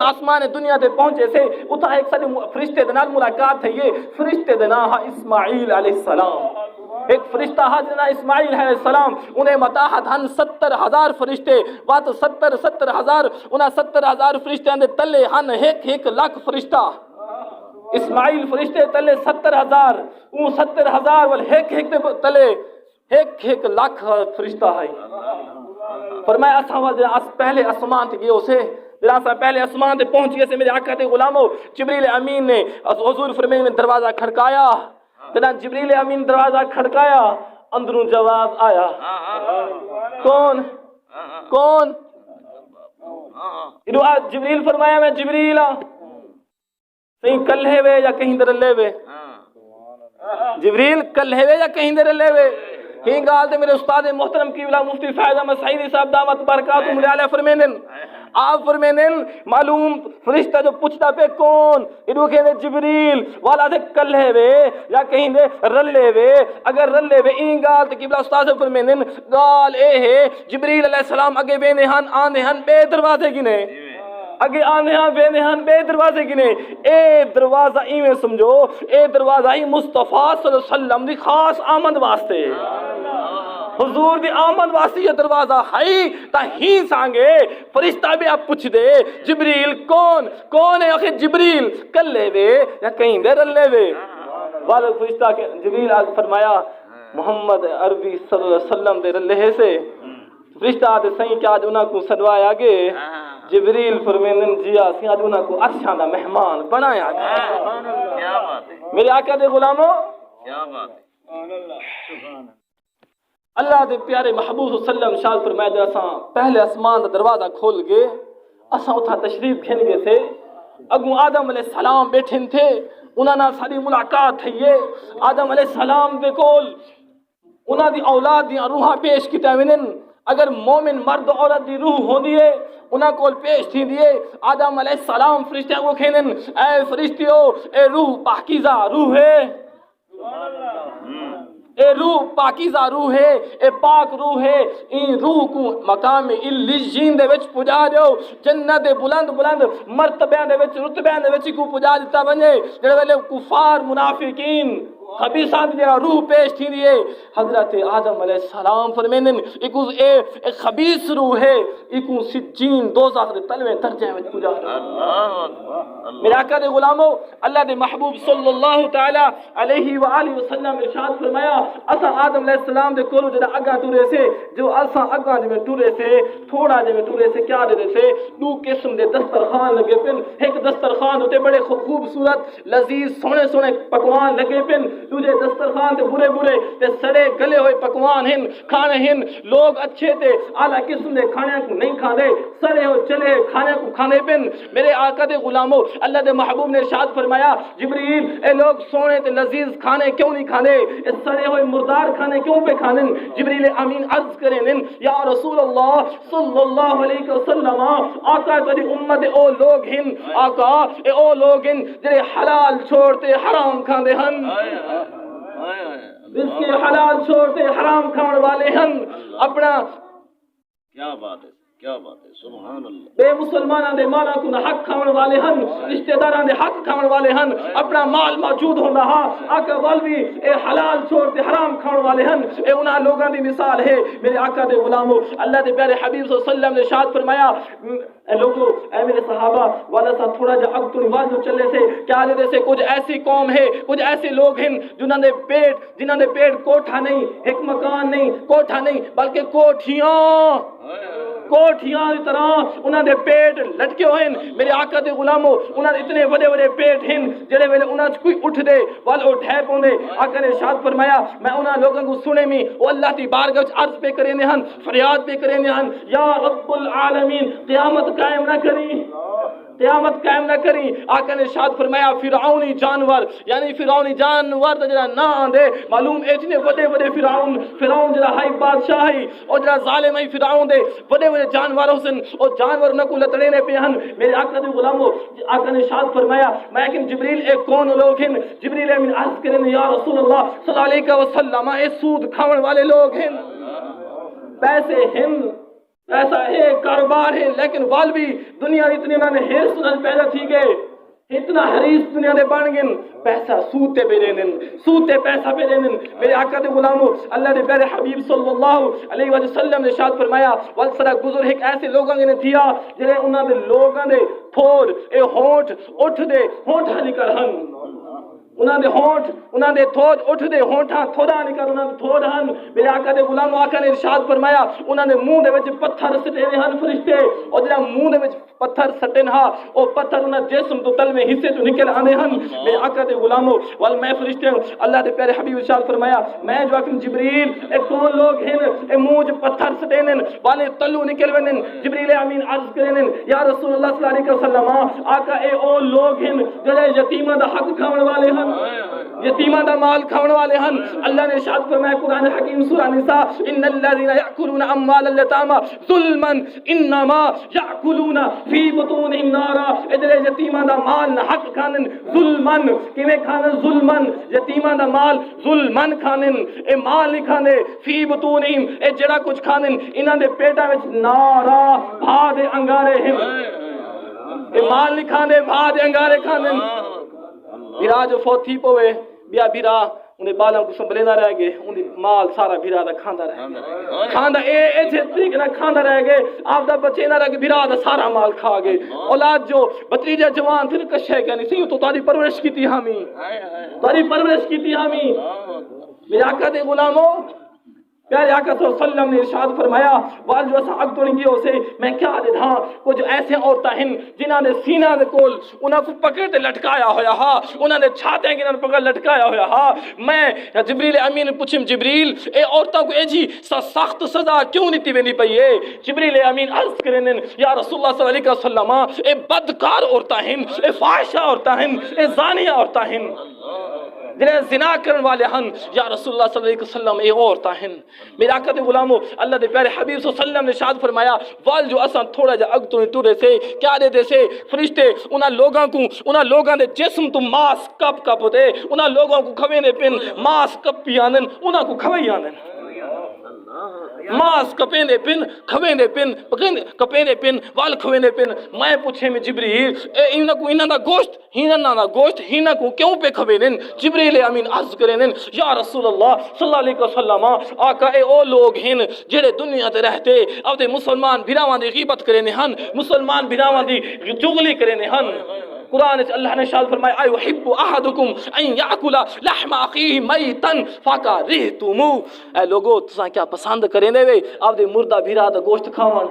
آسمان دنیا تے پہنچے سے اتھا ایک سارے فرشتے دے نال ملاقات ہے. یہ فرشتے دے نام ہے اسماعیل علیہ السلام. ایک فرشتہ حضرت اسماعیل علیہ السلام انہیں متاحت ہن 70,000 فرشتے وات 70,000 انہاں 70,000 فرشتیاں دے تلے ہن 1 لاکھ فرشتہ. اسماعیل فرشتے تلے 70,000 اون 70,000 ول ایک دے تلے 1 لاکھ فرشتہ ہے. فرمایا اساں پہلے آسمان تے گئے سے جناسا پہلے آسمان تے پہنچ گئے سے میرے آقا تے غلاموں. جبریل امین نے حضور فرمائے نے دروازہ کھڑکایا. جناب جبریل امین دروازہ کھڑکایا اندروں جواب آیا. کون کون جبریل فرمایا میں جبریل ہاں. کہیں کل ہے وے یا کہیں در لے وے. جبریل کل ہے وے یا کہیں در لے وے. ہی گال تے میرے استاد محترم قبلہ مفتی فیض احمد سعیدی صاحب دعوت برکاتہ علیہ فرمینن آپ فرمینن معلوم فرشتہ جو پوچھتا پہ کون انہوں کہنے جبریل والا دے کل ہے وے یا کہیں دے رلے وے. اگر رلے وے این گال تے قبلہ استاد فرمینن گال اے ہے جبریل علیہ السلام اگے بے نہان آنے ہن بے دروازے گنے اگے آنے ہاں بے نہان بے دروازے گنے. اے دروازہ ایویں سمجھو اے دروازہ ہی مصطفیٰ صلی اللہ علیہ وسلم دی خاص آمد واسطے حضور دی آمد واسطے یہ دروازہ ہے تا ہی سانگے فرشتہ بھی آپ پوچھ دے جبریل کون ہے اخی جبریل کل لے وے یا کہیں دے رل لے وے. والا فرشتہ کے جبریل آج فرمایا محمد عربی صلی اللہ علیہ وسلم دے رلے سے. فرشتہ آج سہیں کہ آج انہاں کو سنوایا گے. جبریل فرمینن جی آسی آج انہاں کو عرشاں دا مہمان بنایا گیا. میرے آقا دے غلاموں اللہ دے پیارے محبوب صلی اللہ علیہ وسلم شاد فرمایا جو اساں پہلے اسمان دا دروازہ کھول گئے اساں اتھا تشریف کھین گئے تھے. اگوں آدم علیہ السلام بیٹھن تھے انہاں نال ساری ملاقات ہے. یہ آدم علیہ السلام دے کول انہاں دی اولاد دی روحاں پیش کیتا ونن. اگر مومن مرد عورت دی روح ہوندی ہے انہاں کول پیش تھی دیئے. آدم علیہ السلام فرشتیاں کو کھینن اے فرشتیو اے روح پاکیزہ روح ہے اے روح پاکیزہ روح ہے اے پاک روح ہے. این روح کو مقام علیین دے وچ پجا دیو. جنت بلند بلند مرتبیاں دے وچ رتبیاں دے وچ کو پجا دیتا بنے جڑے ویلے کفار منافقین خبیثان دی روح پیش تھی دیئے. حضرت آدم علیہ السلام فرمینن ایک خبیث روح ہے ایک سجین دوزخ دے تلوے درجے وچ پجا دیو. میرے آقا دے غلاموں اللہ دے محبوب صلی اللہ تعالی علیہ وآلہ وسلم ارشاد فرمایا اسا آدم علیہ السلام دے کولو جڑا اگا ٹورے سے جو اسا اگا جے ٹورے سے تھوڑا جے ٹورے سے کیا دے سے دو قسم دے دسترخوان لگے پن. ایک دسترخوان ہوتے بڑے خوبصورت لذیذ سونے سونے پکوان لگے پن. دوسرے دسترخوان تے برے برے تے سڑے گلے ہوئے پکوان ہن کھانے ہن. لوگ اچھے تے اعلیٰ قسم دے کھانے کو نہیں کھاندے سڑے ہو چلے کھانے کو کھانے پن. میرے آقا دے غلاموں اللہ دے محبوب نے ارشاد فرمایا جبریل اے لوگ سونے تے لذیذ کھانے کیوں نہیں کھاندے اے سڑے ہوئے مردار کھانے کیوں پہ کھانن. جبریل امین عرض کریں یا رسول اللہ صلی اللہ علیہ وسلم آقا تیری امت او لوگ ہن آقا اے او لوگ ہن جڑے حلال چھوڑتے حرام کھاندے ہن جس کے حلال چھوڑتے حرام کھانے والے ہن. اپنا کیا بات ہے کیا بات ہے سبحان اللہ. بے مسلمانہ دے مالا کو حق کھانے والے ہن رشتہ داران دے حق کھانے والے ہن. اپنا مال موجود ہوندا ہا آقا والوی اے حلال چھوڑتے حرام کھانے والے ہن. اے انہاں لوگاں دی مثال ہے. میرے آقا دے غلاموں اللہ دے پیارے حبیب صلی اللہ علیہ وسلم نے ارشاد فرمایا اے لوگوں اے میرے صحابہ والا سا تھوڑا جا اب تو واجو چلے سے کیا دے سے کچھ ایسی قوم ہے کچھ ایسے لوگ ہیں جنہاں دے پیٹ کوٹھا نہیں ایک مکان نہیں کوٹھا نہیں بلکہ کوٹھیاں کی طرح انہاں دے پیٹ لٹکے ہوئے ہیں. میرے آقا دے غلاموں انہاں دے اتنے بڑے بڑے پیٹ ہیں جڑے ویلے انہاں کوئی اٹھ دے وال اٹھے پوندے. آقا نے ارشاد فرمایا میں انہاں لوگوں کو سنے میں او اللہ دی بارگاہ وچ عرض پہ کرے ہن فریاد پہ کرے ہن یا رب العالمین قیامت قائم نہ کری قیامت قائم نہ کری. آقا نے ارشاد فرمایا فرعونی جانور یعنی فرعونی جانور جڑا نہ آندے معلوم اتنے بڑے بڑے فرعون جڑا ہائی بادشاہ ہے اور جڑا ظالم ہے فرعون دے بڑے بڑے جانور حسن اور جانور نہ کو لتڑے نے پہ ہن. میرے آقا دے غلاموں آقا نے ارشاد فرمایا میں کہ جبریل ایک کون لوگ ہیں. جبریل امین عرض کریں یا رسول اللہ صلی اللہ علیہ وسلم اے سود کھاون والے لوگ ہیں پیسے ہیں پیسہ ہے، کاروبار ہے، لیکن وال بھی دنیا اتنی انہوں نے حرص پیدا تھی گئے، اتنا حریص دنیا دے بن گئے، پیسہ سوتے پہ دین، سوتے پیسہ پہ دین۔ میرے آقا دے غلاموں، اللہ دے پیارے حبیب صلی اللہ علیہ وسلم نے ارشاد فرمایا والسرا گزر ایک ایسے لوگوں نے دیا جڑے انہاں دے لوگاں دے تھوڑ اے ہونٹ اٹھ دے ہونٹاں نکل ہن، انہاں دے ہونٹ انہاں دے تھوڑ اٹھ دے ہونٹاں تھوڑا نکل انہاں دے تھوڑ ہن۔ میرے آقا دے غلاموں، آقا نے ارشاد فرمایا انہاں دے منہ دے وچ پتھر سٹے ہن فرشتے، اور جڑا منہ دے وچ پتھر سٹن ہا او پتھر انہاں جسم تو تلویں حصے تو نکل آنے ہن۔ میرے آقا دے غلاموں وال میں فرشتے اللہ دے پیارے حبیب ارشاد فرمایا میں جو آکم جبریل اے کون لوگ ہیں اے منہ وچ پتھر سٹینن والے تلو نکل ونن۔ جبریل امین عرض کرن یا رسول اللہ صلی اللہ علیہ وسلم آقا اے او لوگ ہیں جڑے یتیماں دا حق کھاون والے ہن، یتیماں دا مال کھاون والے ہن۔ اللہ نے ارشاد فرمایا قرآن حکیم سورہ نساء ان الذين ياكلون اموال اليتامى ظلما انما ياكلون في بطونهم نارا، ادھر یتیماں دا مال نہ حق کھانن ظلمن، کیویں کھانن ظلمن، یتیماں دا مال ظلمن کھانن، اے مال نہیں کھانے فی بطونہم اے جڑا کچھ کھانن انہاں دے پیٹاں وچ نارا بھا دے انگارے ہیں، اے مال نہیں کھانے بھا دے انگارے کھانن۔ بھرا جو فوت تھی پوے بیا بھرا انہیں بالاں کو سنبھلے نہ رہ گئے، انہیں مال سارا بھرا دا کھاندا رہ گئے، کھاندا اے طریقے نہ کھاندا رہ گئے، آپ دا بچے نہ رہ گئے، بھرا دا سارا مال کھا گئے۔ اولاد جو بتریجہ جوان تھے کشے گئے نہیں سی تو تاری پرورش کی تھی ہمیں، تاری پرورش کی تھی ہمیں۔ میرے آقا دے غلاموں پیارے آقا صلی اللہ علیہ وسلم نے ارشاد فرمایا وال جو اسا اگتونگی سے میں کیا دے دھاں کچھ ایسے عورتاں ہیں جنہاں نے سینہ دے کول انہاں کو پکڑ تے لٹکایا ہویا ہا، انہاں نے چھاتے انہاں نے پکڑ لٹکایا ہویا ہا۔ میں جبریل امین پوچھم جبریل اے عورتاں کو اے جی سخت سزا کیوں نہیں وینی پئی ہے؟ جبریل امین عرض کرن یا رسول اللہ صلی اللہ علیہ وسلم اے بدکار عورتاں ہیں، اے فاحشہ عورتاں ہیں، اے زانیہ عورتاں ہیں، جنہیں زنا کرن والے ہن یا رسول اللہ صلی اللہ علیہ وسلم اے عورتاں ہیں۔ میرے آقا دے غلاموں اللہ دے پیارے حبیب صلی اللہ علیہ وسلم نے ارشاد فرمایا وال جو اساں تھوڑا جا اگ تو ٹرے سے کیا دے سے فرشتے انہاں لوگاں دے جسم تو ماس کپ کپ دے انہاں لوگوں کو کھوے نے پن ماس کپی آنن انہاں کو کھوئی آنن، ماس کپیندے پن کھویندے پن کپیندے پن وال کھویندے پن۔ میں پوچھے میں جبریل اے انہاں کو انہاں دا گوشت ہیناں کو کیوں پہ کھوینن؟ جبریل امین عرض کرنن یا رسول اللہ صلی اللہ علیہ وسلم آقا اے او لوگ ہیں جڑے دنیا تے رہتے اودے مسلمان بھراواں دی غیبت کرنے ہن، مسلمان بھراواں دی چغلی کرنے ہن۔ قرآن اللہ نے ارشاد فرمایا ایحب احدکم ان یاکل لحم اخیہ میتا فکرہتموہ، اے لوگو تساں کیا پسند کریں دے وے آپ دے مردہ بھرا دا گوشت کھاون؟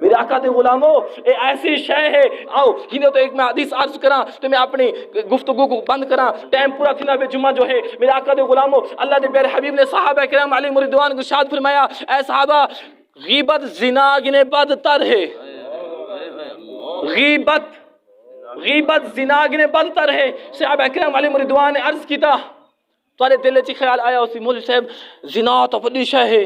میرے آقا دے غلاموں اے ایسی شے ہے آؤ ہندے تو ایک میں حدیث عرض کراں تو میں اپنی گفتگو کو بند کراں ٹائم پورا تھنا بے جمعہ جو ہے۔ میرے آقا دے غلاموں اللہ دے پیارے حبیب نے صحابہ کرام علیہم رضوان کو ارشاد فرمایا اے صحابہ غیبت زنا گنے بدتر ہے، غیبت زنا گنے بدتر ہے۔ صحابہ کرام علیہم رضوان نے عرض کیتا تارے دل چ خیال آیا اسی مولوی صاحب زنا تو بڑی شے ہے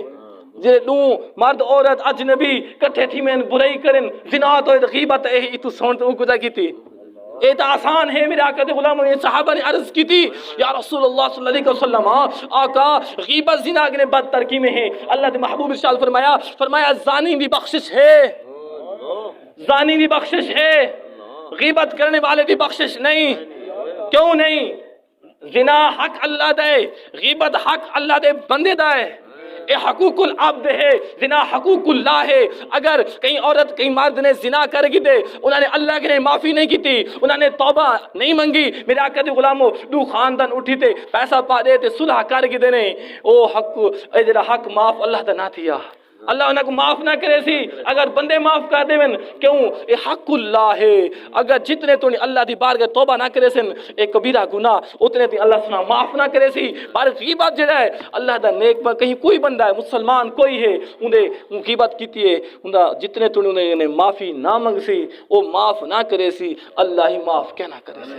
جے دو مرد عورت اجنبی کٹھے تھی میں برائی کرن زنا تو غیبت ہے تو سن تو کدا کیتی اے تو آسان ہے۔ میرے آقا دے غلاموں نے صحابہ نے عرض کی تھی یا رسول اللہ صلی اللہ علیہ وسلم آقا غیبت زنا گنے بدتر کی میں ہے؟ اللہ دے محبوب ارشاد فرمایا زانی بھی بخشش ہے، زانی بھی بخشش ہے، غیبت کرنے والے بھی بخشش نہیں۔ کیوں نہیں؟ زنا حق اللہ دے، غیبت حق اللہ دے بندے دا ہے، اے حقوق العبد ہے، زنا حقوق اللہ ہے۔ اگر کہیں عورت کہیں مرد نے زنا کر گی دے انہوں نے اللہ کے نے معافی نہیں کی تھی، انہوں نے توبہ نہیں منگی، میرے آقا دے غلاموں دو خاندان اٹھی تے پیسہ پا دے تے صلح کر گی دے نے او حق اے جڑا حق معاف اللہ دا نہ تھیا، اللہ انہاں کو معاف نہ کرے سی اگر بندے معاف کر دے ون کیوں اے حق اللہ ہے۔ اگر جتنے تو اللہ دی بارگاہ توبہ نہ کرے سن اے کبیرہ گناہ اتنے تی اللہ سنا معاف نہ کرے سی۔ پر غیبت جڑا ہے اللہ دا نیک بندہ کہیں کوئی بندہ ہے مسلمان کوئی ہے اندے غیبت کیتی ہے اندہ جتنے تو انہیں معافی نہ منگ سی او معاف نہ کرے سی اللہ ہی معاف کیا نہ کرے سی۔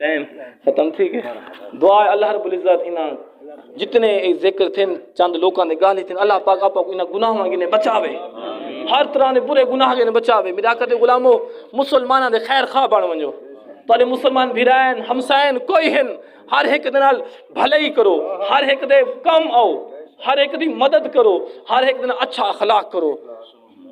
ٹائم ختم تھی گئے دعا اللہ رب العزت انہاں جتنے ذکر تھے چند لوکاں دے گالی تھے اللہ پاک آپ کو انہاں گناہاں گنے بچاوے، ہر طرح دے برے گناہ گنے بچاوے۔ میرے آقا دے غلاموں مسلماناں دے خیر خواہ بن ونجو، تارے مسلمان بھیرائن ہمسائن کوئی ہن ہر ایک دے نال بھلائی کرو ہر ایک دے کم آؤ ہر ایک دی مدد کرو ہر ایک دن اچھا اخلاق کرو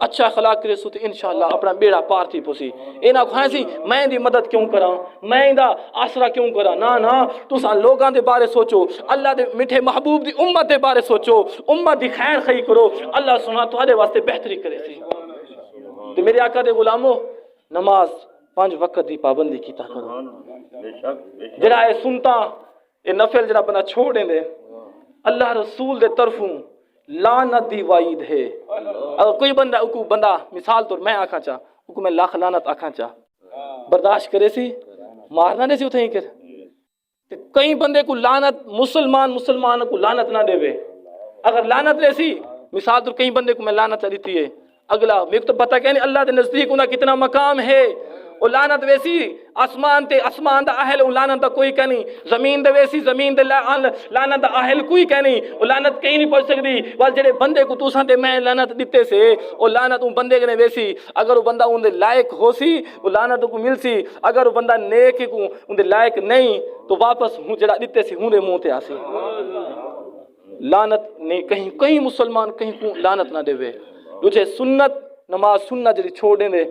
اچھا اخلاق کرے سو تو انشاءاللہ اپنا بیڑا پار تھی پوسی اینا کھائیں سی میں دی مدد کیوں کرا میں دا آسرا کیوں کرا نا تساں لوگاں دے بارے سوچو اللہ دے میٹھے محبوب دی امت دے بارے سوچو امت دی خیر خی کرو اللہ سنا تہاڈے واسطے بہتری کرے سی تے میرے آقا دے غلامو نماز 5 وقت دی پابندی کیتا کرو جڑا اے سنتا اے نفل جڑا بندہ چھوڑ دے اللہ رسول دے طرفوں لعنت دی وعید ہے اگر کوئی بندہ مثال طور میں آکھاں چاہ اکو میں لاکھ لعنت آکھاں چاہ برداشت کرے سی مارنا دے سی اتھے ہی کر کئی بندے کو لعنت مسلمان کو لعنت نہ دے وے اگر لعنت لے سی مثال طور کئی بندے کو میں لعنت دیتی ہے اگلا میرے کو تو پتہ کہ نہیں اللہ دے نزدیک انہاں کتنا مقام ہے او لعنت ویسی آسمان دا اہل او لعنت دا کوئی کہنی زمین دے ویسی زمین دے لعنت دا اہل کوئی کہنی او لعنت کہیں نہیں پہنچ سکتی وال جڑے بندے کو تو سانتے میں لعنت دیتے سے او لعنت ان بندے کے نے ویسی اگر وہ بندہ ان دے لائق ہو سی او لعنت کو مل سی اگر وہ بندہ نیک کو ان دے لائق نہیں تو واپس ہوں جڑا دیتے سی ہوں دے منہ تے آسی لعنت نہیں کہیں مسلمان کہیں کو لعنت نہ دے وے تجھے سنت نماز سنت جڑی چھوڑ دیں دے